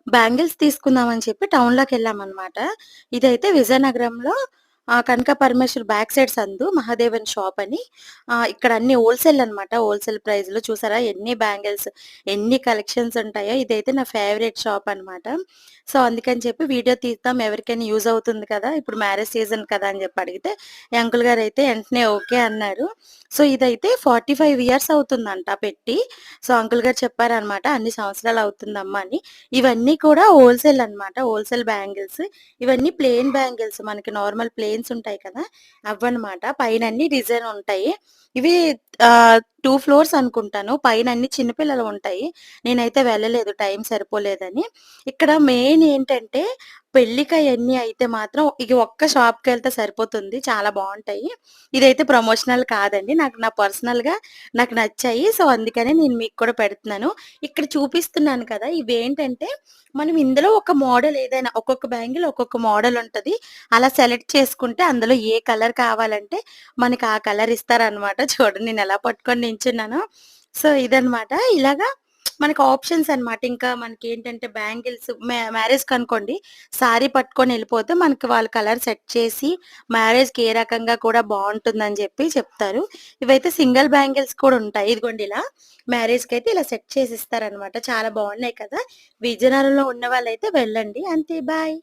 Bangles తీసుకుందామని చెప్పి టౌన్‌లోకెళ్ళామనమాట. ఇదైతే విజయనగరంలో కనక పరమేశ్వర్ బ్యాక్ సైడ్ సందు మహాదేవన్ షాప్ అని. ఇక్కడ అన్ని హోల్‌సేల్ అనమాట. హోల్‌సేల్ ప్రైస్‌లో చూసారా ఎన్ని బ్యాంగిల్స్, ఎన్ని కలెక్షన్స్ ఉంటాయో. ఇదైతే నా ఫేవరెట్ షాప్ అనమాట. సో, అందుకని చెప్పి వీడియో తీద్దాం ఎవరికైనా యూజ్ అవుతుంది కదా! ఇప్పుడు మ్యారేజ్ సీజన్ కదా! అని చెప్పి అడిగితే, ఈ అంకుల్ గారైతే వెంటనే ఓకే అన్నారు. సో, ఇదైతే 45 ఇయర్స్ అవుతుందంట పెట్టి. సో, అంకుల్ గారు చెప్పారనమాట అన్ని సంవత్సరాలు అవుతుందమ్మా అని. ఇవన్నీ కూడా హోల్‌సేల్ అన్నమాట. Wholesale bangles. ఇవన్నీ ప్లెయిన్ బ్యాంగిల్స్ మనకి నార్మల్ ప్లెయిన్స్ ఉంటాయి కదా! అవ్వన్నమాట. పైనన్ని డిజైన్ ఉంటాయి. ఇవి 2 ఫ్లోర్స్ అనుకుంటాను. పైనన్ని చిన్న పిల్లలవుంటాయి. నేనైతే వెళ్ళలేదు టైం సరిపోలేదని. ఇక్కడ మెయిన్ ఏంటంటే పెళ్ళికయన్నీ అయితే మాత్రం ఇగ ఒక్క షాప్‌కెళ్తే సరిపోతుంది. చాలా బావుంటాయి. ఇదైతే ప్రమోషనల్ కాదండి. నా పర్సనల్‌గా నాకు నచ్చాయి. సో, అందుకనే నేను మీకు కూడా పెడుతున్నాను. ఇక్కడ చూపిస్తున్నాను కదా! ఇవేంటంటే మనం ఇందులో ఒక మోడల్ ఏదైనా ఒక్కొక్క బ్యాంగిల్ ఒక్కొక్క మోడల్ ఉంటది. అలా సెలెక్ట్ చేసుకుంటే అందులో ఏ కలర్ కావాలంటే మనకి ఆ కలర్ ఇస్తారనమాట. చూడండి నేనెలా పట్టుకొని నించున్నానో. సో, ఇదనమాట. ఇలాగా మనకు ఆప్షన్స్ అనమాట. ఇంకా మనకేంటంటే బ్యాంగిల్స్ మ్యారేజ్‌కనుకోండి సారీ పట్టుకొని ఎళ్ళిపోతే మనకి వాళ్ళు కలర్ సెట్ చేసి మ్యారేజ్‌కి ఏ రకంగా కూడా బావుంటుందని జెప్పి చెప్తారు. ఇవైతే సింగిల్ బ్యాంగిల్స్ కూడా ఉంటాయి. ఇదిగోండి ఇలా మ్యారేజ్‌కైతే ఇలా సెట్ చేసి ఇస్తారనమాట. చాలా బావున్నాయి కదా! విజయనగరంలో ఉన్నవాళ్ళైతే వెళ్ళండి. అంతే బాయ్.